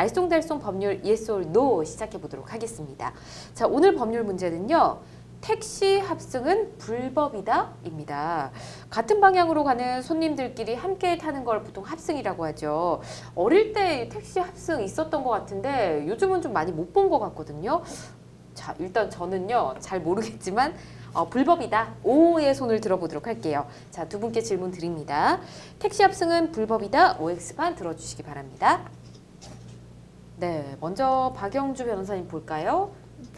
알쏭달쏭 법률 yes or no 시작해 보도록 하겠습니다. 자, 오늘 법률 문제는요. 택시 합승은 불법이다입니다. 같은 방향으로 가는 손님들끼리 함께 타는 걸 보통 합승이라고 하죠. 어릴 때 택시 합승 있었던 것 같은데 요즘은 좀 많이 못 본 것 같거든요. 자, 일단 저는요 잘 모르겠지만 불법이다. O의 손을 들어보도록 할게요. 자, 두 분께 질문 드립니다. 택시 합승은 불법이다. OX판 들어주시기 바랍니다. 네, 먼저 박영주 변호사님 볼까요?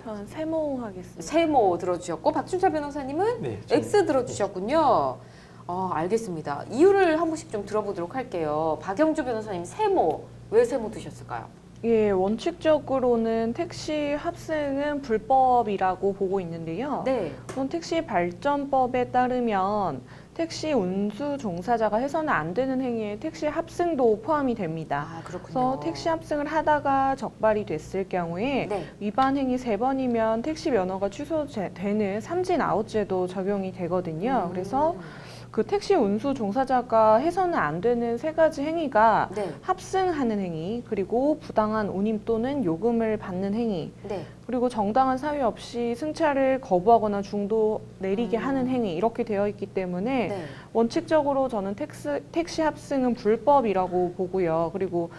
전 세모 하겠습니다. 세모 들어주셨고 박준철 변호사님은 네, X 들어주셨군요. 알겠습니다. 이유를 한 번씩 좀 들어보도록 할게요. 박영주 변호사님 세모, 왜 세모 드셨을까요? 예, 원칙적으로는 택시 합승은 불법이라고 보고 있는데요. 네. 우선 택시 발전법에 따르면 택시 운수 종사자가 해서는 안 되는 행위에 택시 합승도 포함이 됩니다. 아, 그렇군요. 그래서 택시 합승을 하다가 적발이 됐을 경우에 네. 위반 행위 3번이면 택시 면허가 취소되는 삼진 아웃제도 적용이 되거든요. 그래서 그 택시 운수 종사자가 해서는 안 되는 3가지 행위가 네. 합승하는 행위, 그리고 부당한 운임 또는 요금을 받는 행위, 네. 그리고 정당한 사유 없이 승차를 거부하거나 중도 내리게 하는 행위, 이렇게 되어 있기 때문에 네. 원칙적으로 저는 택시 합승은 불법이라고 보고요. 그리고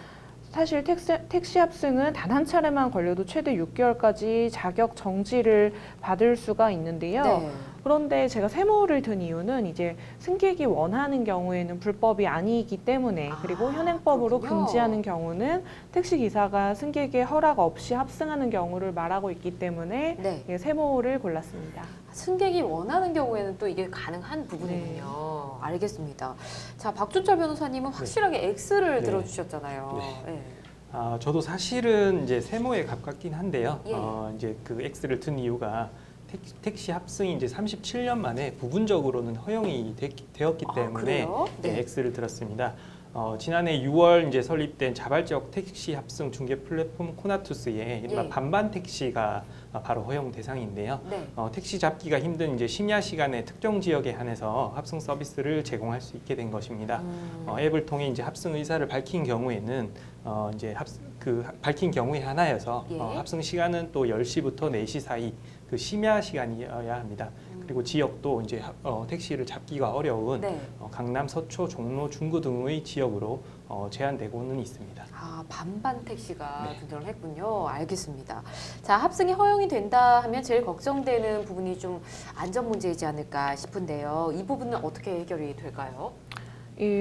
사실 택시 합승은 단 한 차례만 걸려도 최대 6개월까지 자격 정지를 받을 수가 있는데요. 네. 그런데 제가 세모를 든 이유는 이제 승객이 원하는 경우에는 불법이 아니기 때문에, 그리고 현행법으로 그렇군요. 금지하는 경우는 택시 기사가 승객의 허락 없이 합승하는 경우를 말하고 있기 때문에 네. 예, 세모를 골랐습니다. 승객이 원하는 경우에는 또 이게 가능한 부분이군요. 알겠습니다. 자, 박준철 변호사님은 확실하게 X를 네. 들어주셨잖아요. 네. 네. 저도 사실은 이제 세모에 가깝긴 한데요. 예. 이제 그 X를 든 이유가 택시 합승이 이제 37년 만에 부분적으로는 허용이 되었기 때문에 그래요? 네. X를 들었습니다. 지난해 6월 이제 설립된 자발적 택시 합승 중개 플랫폼 코나투스에 이른바 예. 반반 택시가 바로 허용 대상인데요. 네. 택시 잡기가 힘든 이제 심야 시간에 특정 지역에 한해서 합승 서비스를 제공할 수 있게 된 것입니다. 앱을 통해 이제 합승 의사를 밝힌 경우에는 이제 밝힌 경우에 하나여서 예. 합승 시간은 또 10시부터 4시 사이 그 심야 시간이어야 합니다. 그리고 지역도 이제 택시를 잡기가 어려운 네. 강남, 서초, 종로, 중구 등의 지역으로 제한되고는 있습니다. 반반 택시가 네. 등장을 했군요. 알겠습니다. 자, 합승이 허용이 된다 하면 제일 걱정되는 부분이 좀 안전 문제이지 않을까 싶은데요. 이 부분은 어떻게 해결이 될까요?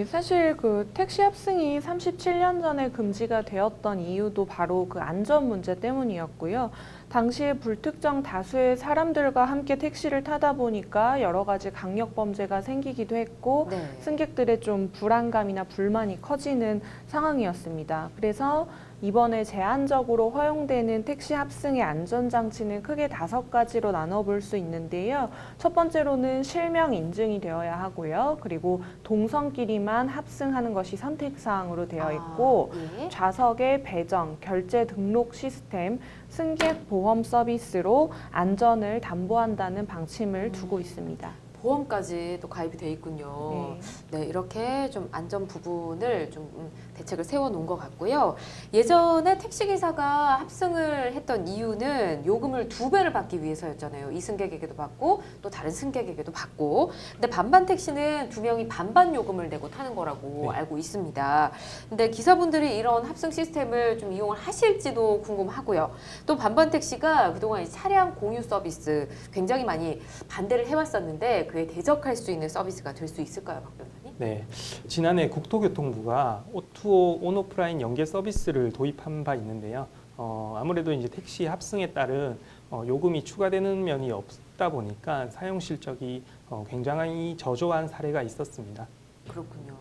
사실 그 택시 합승이 37년 전에 금지가 되었던 이유도 바로 그 안전 문제 때문이었고요. 당시에 불특정 다수의 사람들과 함께 택시를 타다 보니까 여러 가지 강력 범죄가 생기기도 했고 네. 승객들의 좀 불안감이나 불만이 커지는 상황이었습니다. 그래서 이번에 제한적으로 허용되는 택시 합승의 안전장치는 크게 5가지로 나눠볼 수 있는데요. 첫 번째로는 실명 인증이 되어야 하고요. 그리고 동성끼리만 합승하는 것이 선택사항으로 되어 있고 예. 좌석의 배정, 결제 등록 시스템, 승객 보험 서비스로 안전을 담보한다는 방침을 두고 있습니다. 보험까지 또 가입이 돼 있군요. 네, 이렇게 좀 안전 부분을 좀 대책을 세워놓은 것 같고요. 예전에 택시기사가 합승을 했던 이유는 요금을 2배를 받기 위해서였잖아요. 이 승객에게도 받고 또 다른 승객에게도 받고. 근데 반반 택시는 2명이 반반 요금을 내고 타는 거라고 네. 알고 있습니다. 근데 기사분들이 이런 합승 시스템을 좀 이용을 하실지도 궁금하고요. 또 반반 택시가 그동안 이 차량 공유 서비스 굉장히 많이 반대를 해왔었는데 그에 대적할 수 있는 서비스가 될 수 있을까요, 박 변호사님? 네, 지난해 국토교통부가 오투오 온오프라인 연계 서비스를 도입한 바 있는데요. 아무래도 이제 택시 합승에 따른 요금이 추가되는 면이 없다 보니까 사용 실적이 굉장히 저조한 사례가 있었습니다. 그렇군요.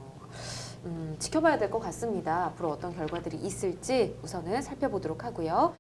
지켜봐야 될 것 같습니다. 앞으로 어떤 결과들이 있을지 우선은 살펴보도록 하고요.